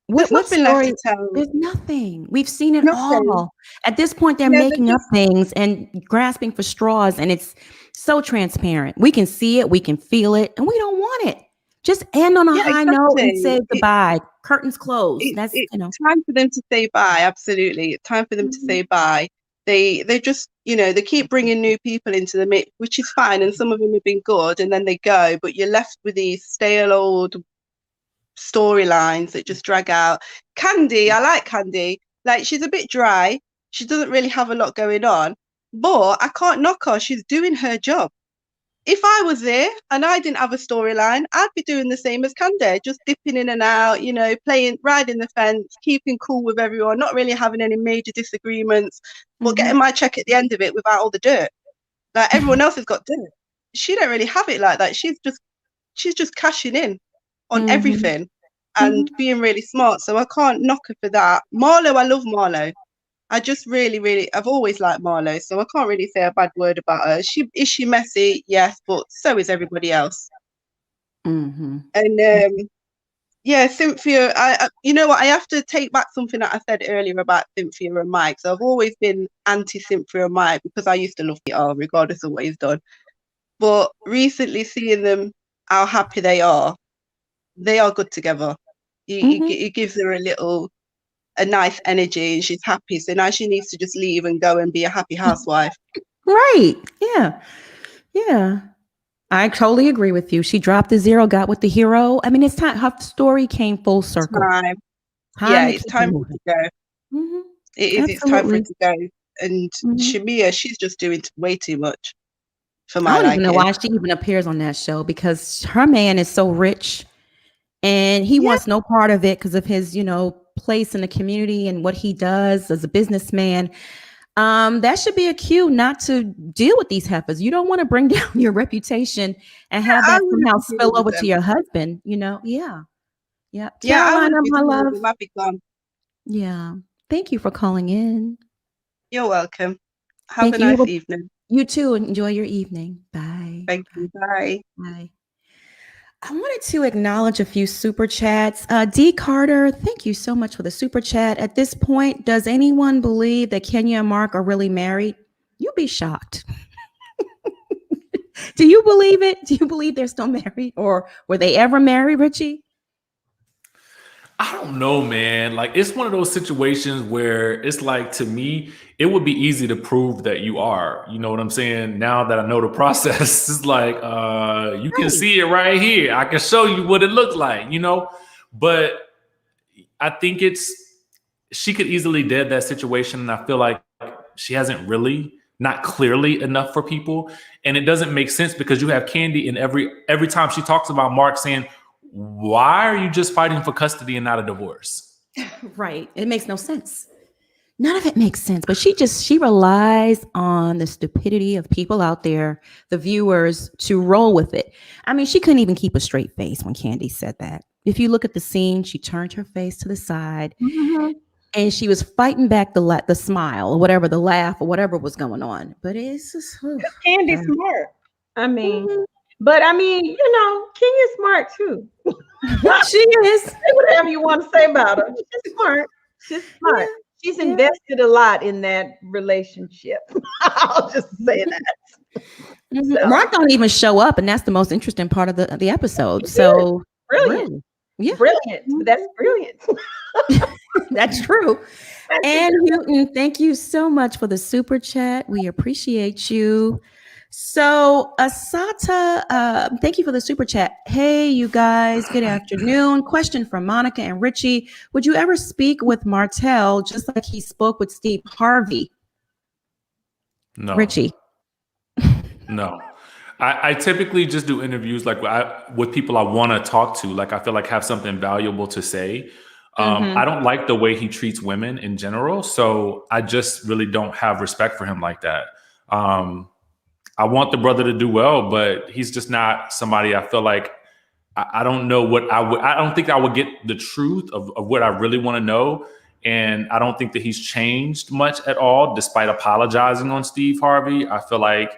There's What nothing left story? to tell. There's nothing. We've seen it Nothing. all. At this point, they're Yeah, making up things and grasping for straws, and it's so transparent. We can see it, we can feel it, and we don't want it. Just end on a high note and say goodbye. Curtains closed. That's It's time for them to say bye. Absolutely, it's time for them to say bye. They just they keep bringing new people into the mix, which is fine, and some of them have been good, and then they go, but you're left with these stale old storylines that just drag out. Candy, I like Candy. Like, she's a bit dry. She doesn't really have a lot going on, but I can't knock her. She's doing her job. If I was there and I didn't have a storyline, I'd be doing the same as Candy, just dipping in and out, playing, riding the fence, keeping cool with everyone, not really having any major disagreements, but getting my check at the end of it without all the dirt. Like, everyone else has got dirt. She don't really have it like that. She's just cashing in on everything and being really smart. So I can't knock her for that. Marlo, I love Marlo. I just really, I've always liked Marlo, so I can't really say a bad word about her. Is she messy? Yes, but so is everybody else. And yeah, Cynthia, you know what? I have to take back something that I said earlier about Cynthia and Mike. So I've always been anti-Cynthia and Mike because I used to love Peter, regardless of what he's done. But recently, seeing them, how happy they are good together. It gives her a nice energy, and she's happy. So now she needs to just leave and go and be a happy housewife. Right. Yeah. Yeah. I totally agree with you. She dropped the zero, got with the hero. I mean, it's time. Her story came full circle. It's time for it to go. It is. Absolutely. It's time for it to go. And Shamia, she's just doing way too much for my liking. I don't even know why she even appears on that show, because her man is so rich and he wants no part of it because of his, place in the community and what he does as a businessman. That should be a cue not to deal with these heifers. You don't want to bring down your reputation and have that somehow spill over to your husband, Yeah. Carolina, my love. Might be gone. Yeah. Thank you for calling in. You're welcome. Have a nice evening. You too. Enjoy your evening. Bye. Thank you. Bye. Bye. I wanted to acknowledge a few super chats. D. Carter, thank you so much for the super chat. At this point, does anyone believe that Kenya and Mark are really married? You'll be shocked. Do you believe it? Do you believe they're still married, or were they ever married, Richie? I don't know, man. Like, it's one of those situations where it's like, to me, it would be easy to prove that you are. You know what I'm saying? Now that I know the process, it's like, you can see it right here. I can show you what it looked like, But I think she could easily dead that situation. And I feel like she hasn't really, not clearly enough for people. And it doesn't make sense because you have Candy in every time she talks about Mark saying, why are you just fighting for custody and not a divorce? Right. It makes no sense. None of it makes sense. But she relies on the stupidity of people out there, the viewers, to roll with it. I mean, she couldn't even keep a straight face when Candy said that. If you look at the scene, she turned her face to the side and she was fighting back the smile or whatever, the laugh or whatever was going on. But it's just Candy's smart. I mean, but I mean, Kenya's smart too. She is. Say whatever you want to say about her. She's smart. She's smart. Yeah. She's invested a lot in that relationship. I'll just say that. So. Mark don't even show up, and that's the most interesting part of the episode. So brilliant. Yeah. Brilliant. That's brilliant. That's true. And Houghton, thank you so much for the super chat. We appreciate you. So Asata, thank you for the super chat. Hey, you guys, good afternoon. Question from Monica and Richie. Would you ever speak with Martell just like he spoke with Steve Harvey? No. Richie? No. I typically just do interviews like with people I want to talk to, like I feel like have something valuable to say. I don't like the way he treats women in general, so I just really don't have respect for him like that. I want the brother to do well, but he's just not somebody I feel like I don't know what I don't think I would get the truth of what I really want to know. And I don't think that he's changed much at all, despite apologizing on Steve Harvey. I feel like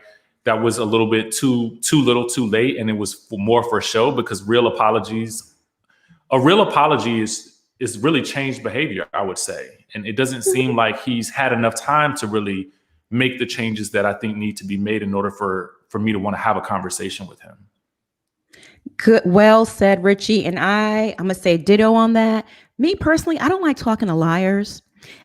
that was a little bit too little too late, and it was more for show, because a real apology is really changed behavior, I would say. And it doesn't seem like he's had enough time to really make the changes that I think need to be made in order for me to want to have a conversation with him. Good, well said, Richie. And I'm gonna say ditto on that. Me personally, I don't like talking to liars,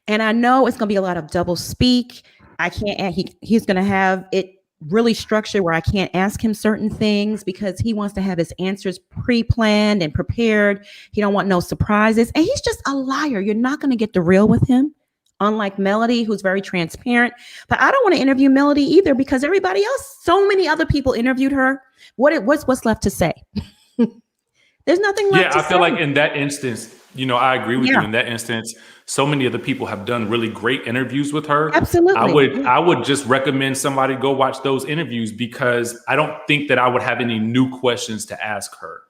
and I know it's gonna be a lot of double speak. I can't. He's gonna have it really structured where I can't ask him certain things because he wants to have his answers pre-planned and prepared. He don't want no surprises, and he's just a liar. You're not gonna get the real with him. Unlike Melody, who's very transparent. But I don't want to interview Melody either because everybody else, so many other people interviewed her. What's left to say? There's nothing left to say. Yeah, I feel like in that instance, I agree with you. In that instance, so many other people have done really great interviews with her. Absolutely. I would just recommend somebody go watch those interviews, because I don't think that I would have any new questions to ask her.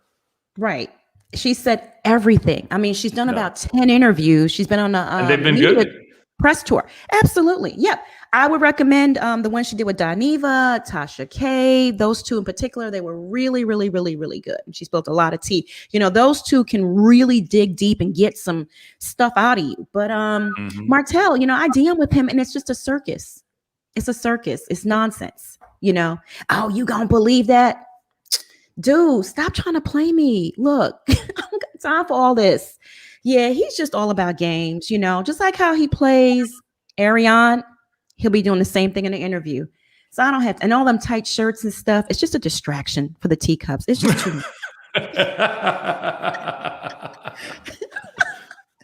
Right. She said everything. I mean, she's done about 10 interviews. She's been on and they've been good. Press tour. Absolutely. Yep. I would recommend the one she did with Dineva, Tasha K. Those two in particular, they were really, really, really, really good. And she spilled a lot of tea. Those two can really dig deep and get some stuff out of you. But Martell, I DM with him and it's just a circus. It's a circus. It's nonsense. Oh, you gonna believe that? Dude, stop trying to play me. Look, I don't got time for all this. Yeah, he's just all about games, just like how he plays Ariane. He'll be doing the same thing in the interview. So I don't have and all them tight shirts and stuff. It's just a distraction for the teacups. It's just too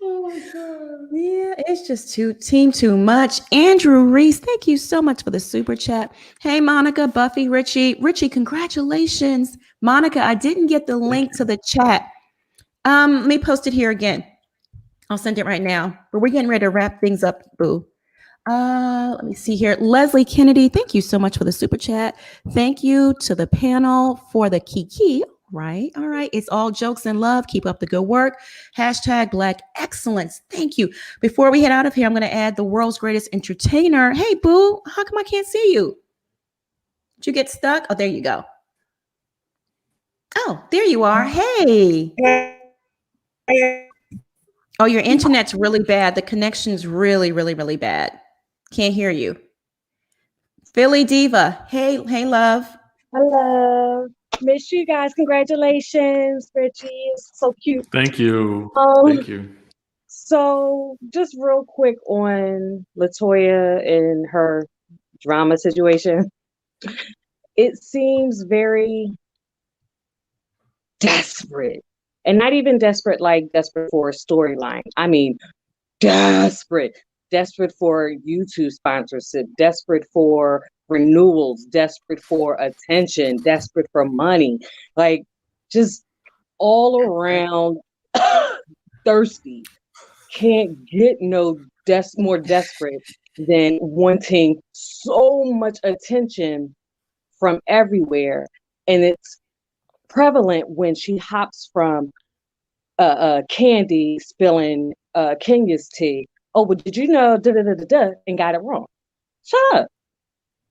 Oh my God. Yeah, it's just too much. Andrew Reese, thank you so much for the super chat. Hey, Monica, Buffy, Richie, congratulations. Monica, I didn't get the link to the chat. Let me post it here again. I'll send it right now. But we're getting ready to wrap things up, boo. Let me see here. Leslie Kennedy, thank you so much for the super chat. Thank you to the panel for the kiki. Right. All right. It's all jokes and love. Keep up the good work. # Black excellence. Thank you. Before we head out of here, I'm going to add the world's greatest entertainer. Hey, boo. How come I can't see you? Did you get stuck? Oh, there you go. Oh, there you are. Hey. Oh, your internet's really bad. The connection's really, really, really bad. Can't hear you. Philly Diva. Hey, love. Hello. Miss you guys. Congratulations, Richie. It's so cute. Thank you. Thank you. So just real quick on LaToya and her drama situation. It seems very desperate. And not even desperate like desperate for a storyline. I mean, desperate for YouTube sponsorship, desperate for renewals, desperate for attention, desperate for money, like just all around thirsty. Can't get no more desperate than wanting so much attention from everywhere. And it's prevalent when she hops from Candy spilling Kenya's tea. Oh, but did you know and got it wrong? Shut up.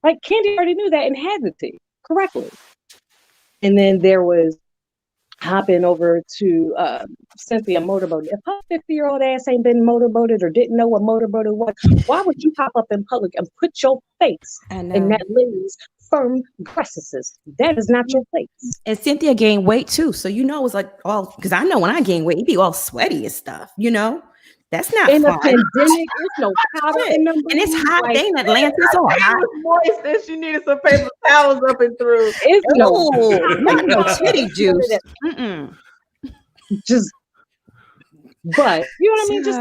Like Candy already knew that and had the tea correctly. And then there was hopping over to Cynthia motorboating. If her 50-year-old ass ain't been motorboated or didn't know what motorboating was, why would you hop up in public and put your face in that lady's firm breasts? That is not your place. And Cynthia gained weight too. So it was like all, because I know when I gain weight, it'd be all sweaty and stuff, That's not in fun. a pandemic. There's no powder in them. And it's hot. Like, in Atlanta. It's all hot. It was moist and she needed some paper towels up and through. It's not no titty juice. Just, but you know what I mean? Just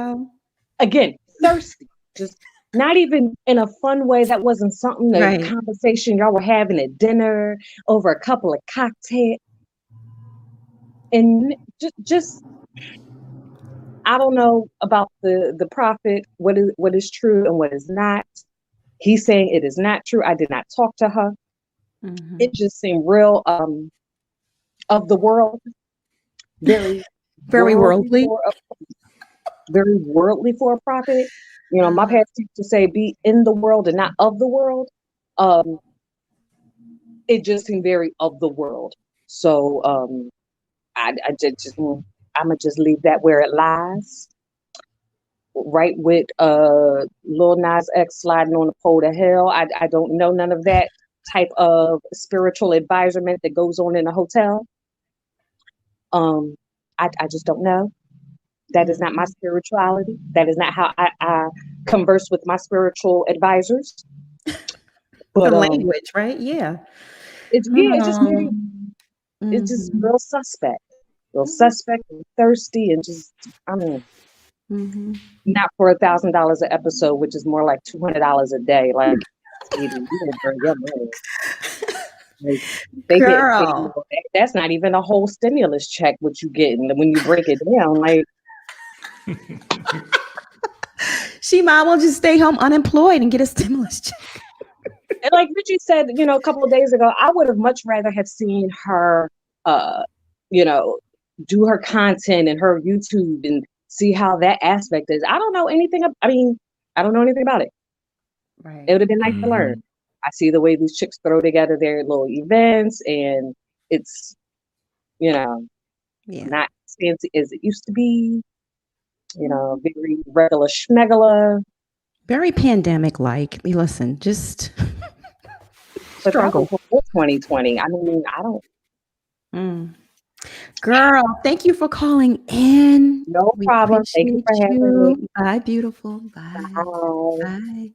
again, thirsty. Just not even in a fun way. That wasn't something that conversation y'all were having at dinner over a couple of cocktails. And just I don't know about the prophet, what is true and what is not. He's saying it is not true. I did not talk to her. Mm-hmm. It just seemed real of the world. Very worldly. Very worldly for a prophet. My pastor used to say, be in the world and not of the world. it just seemed very of the world. So I'm gonna just leave that where it lies. Right with Lil Nas X sliding on the pole to hell. I don't know none of that type of spiritual advisement that goes on in a hotel. I just don't know. That is not my spirituality. That is not how I converse with my spiritual advisors. But the language, right? Yeah. It's just very, it's just real suspect. Real suspect and thirsty and just not for $1,000 an episode, which is more like $200 a day. Like, you don't burn your money. Like, they Girl, that's not even a whole stimulus check. What you getting when you break it down, like. She might well just stay home unemployed and get a stimulus check. And like Richie said, a couple of days ago, I would have much rather have seen her, do her content and her YouTube and see how that aspect is. I don't know anything. I don't know anything about it. Right. It would have been nice to learn. I see the way these chicks throw together their little events, and it's, not as fancy as it used to be. Very regular schmegula. Very pandemic-like. Listen, just struggle. 2020. I don't. Girl, thank you for calling in. No problem. Thank you for having me. Bye, beautiful. Bye. Bye.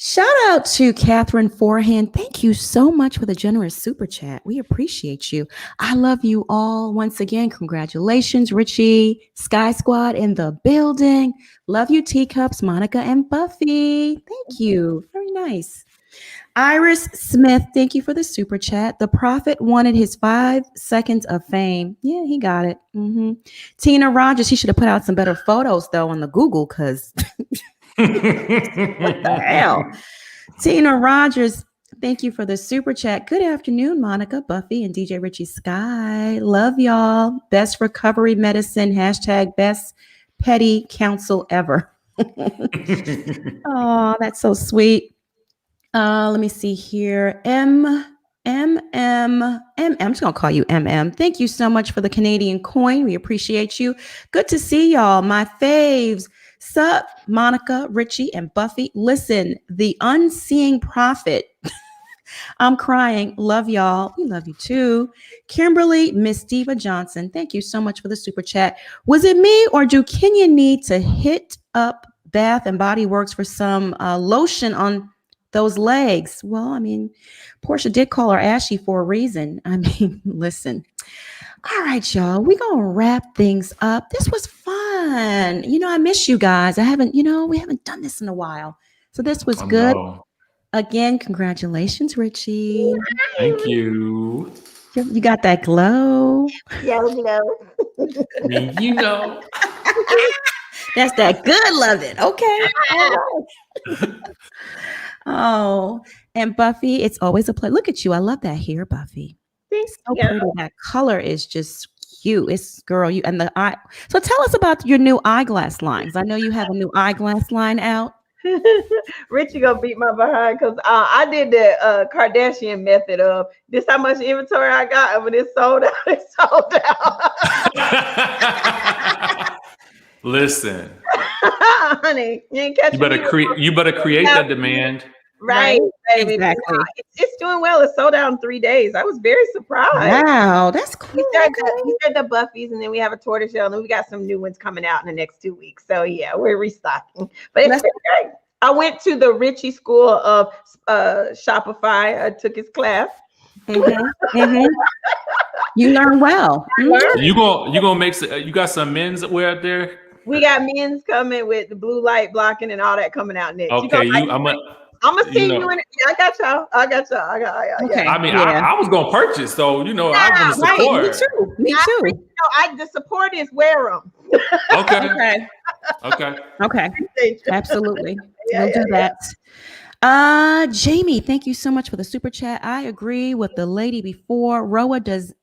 Shout out to Catherine Forehand. Thank you so much for the generous super chat. We appreciate you. I love you all. Once again, congratulations, Richie, Sky Squad in the building. Love you, Teacups, Monica, and Buffy. Thank you. Very nice. Iris Smith, thank you for the super chat. The prophet wanted his 5 seconds of fame. Yeah, he got it. Tina Rogers, he should have put out some better photos, though, on the Google, because... what the hell? Tina Rogers, thank you for the super chat. Good afternoon, Monica, Buffy, and DJ Richie Sky. Love y'all. Best recovery medicine. # best petty counsel ever. Oh, that's so sweet. Let me see here. I'm just gonna call you MM. Thank you so much for the Canadian coin. We appreciate you. Good to see y'all. My faves. Sup, Monica, Richie, and Buffy. Listen, the unseeing prophet. I'm crying. Love y'all. We love you too. Kimberly, Miss Diva Johnson. Thank you so much for the super chat. Was it me, or do Kenya need to hit up Bath and Body Works for some lotion on those legs? Well, Portia did call her ashy for a reason. Listen. All right, y'all. We're going to wrap things up. This was fun. I miss you guys. we haven't done this in a while. So this was good. No. Again, congratulations, Richie. Thank you. You got that glow. Glow. That's that good loving. Okay. All right. Oh, and Buffy, it's always a pleasure. Look at you. I love that hair, Buffy. Thanks. So pretty. That color is just cute. It's girl, you and the eye. So tell us about your new eyeglass lines. I know you have a new eyeglass line out. Richie gonna beat my behind because I did the Kardashian method of this how much inventory I got, and when it's sold out, it's sold out. Listen, honey, you ain't catching you better create that demand. Right, baby. Exactly. It's doing well. It's sold out in 3 days. I was very surprised. Wow, that's cool. We said the Buffies, and then we have a tortoiseshell, and then we got some new ones coming out in the next 2 weeks. So yeah, we're restocking. But it's been great. I went to the Richie School of Shopify. I took his class. You learn well. You gonna make you got some men's wear out there? We got men's coming with the blue light blocking and all that coming out next. Okay, I'm gonna see you in it. Yeah, I got y'all. Okay. I was gonna purchase, so I want to support. Right. Me too. The support is wear them. Okay. Absolutely. We'll do that. Jamie, thank you so much for the super chat. I agree with the lady before. Roa does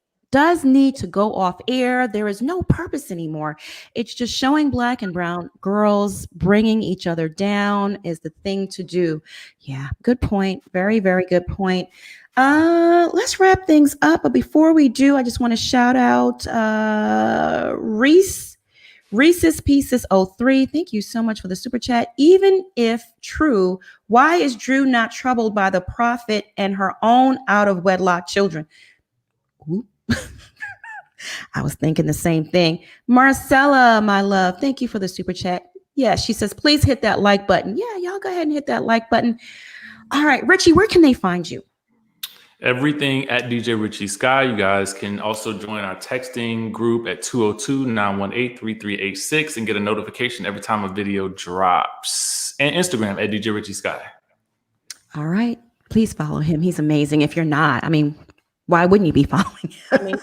need to go off air. There is no purpose anymore. It's just showing Black and brown girls bringing each other down is the thing to do. Yeah, good point. Very, very good point. Let's wrap things up. But before we do, I just want to shout out Reese's Pieces 03. Thank you so much for the super chat. Even if true, why is Drew not troubled by the prophet and her own out of wedlock children? Ooh. I was thinking the same thing. Marcella, my love, thank you for the super chat. Yeah, she says, please hit that like button. Yeah, y'all go ahead and hit that like button. All right, Richie, where can they find you? Everything at DJ Richie Sky. You guys can also join our texting group at 202-918-3386 and get a notification every time a video drops. And Instagram at DJ Richie Sky. All right. Please follow him. He's amazing. If you're not, I mean, why wouldn't you be following him? I mean,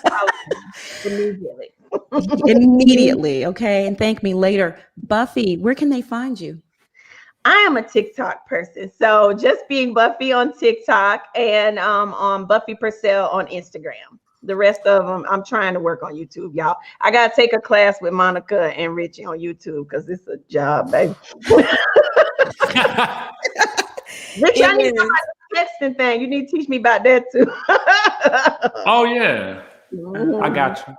immediately. Immediately. Okay. And thank me later. Buffie, where can they find you? I am a TikTok person. So just being Buffie on TikTok and on Buffie Purselle on Instagram. The rest of them, I'm trying to work on YouTube, y'all. I got to take a class with Monica and Richie on YouTube because it's a job, baby. Richie, I need somebody texting thing. You need to teach me about that too. Oh, yeah. I got you.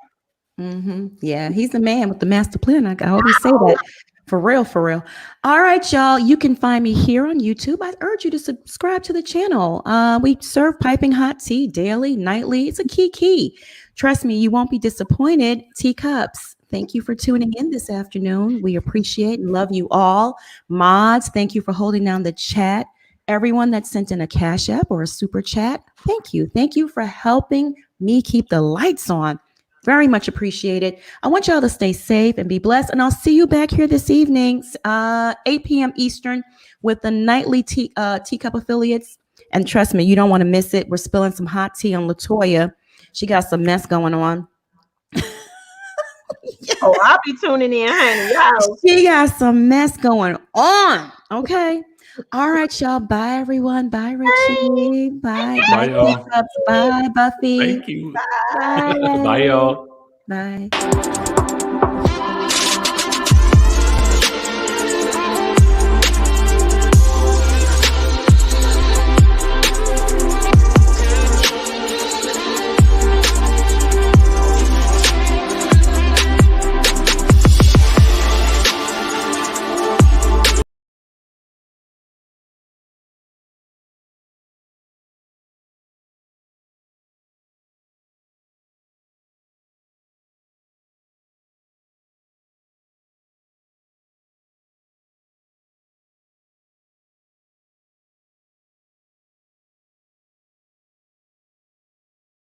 Mm-hmm. Yeah, he's the man with the master plan. I always say that. For real, for real. All right, y'all. You can find me here on YouTube. I urge you to subscribe to the channel. We serve piping hot tea daily, nightly. It's a key. Trust me, you won't be disappointed. Teacups, thank you for tuning in this afternoon. We appreciate and love you all. Mods, thank you for holding down the chat. Everyone that sent in a Cash App or a super chat, thank you. Thank you for helping me keep the lights on. Very much appreciated. I want y'all to stay safe and be blessed. And I'll see you back here this evening, 8 p.m. Eastern, with the nightly Teacup affiliates. And trust me, you don't want to miss it. We're spilling some hot tea on LaToya. She got some mess going on. Oh, I'll be tuning in, honey. Y'all. She got some mess going on. Okay. All right, y'all. Bye, everyone. Bye, Richie. Bye. Bye, y'all. Bye, Buffy. Thank you. Bye. Bye, y'all. Bye.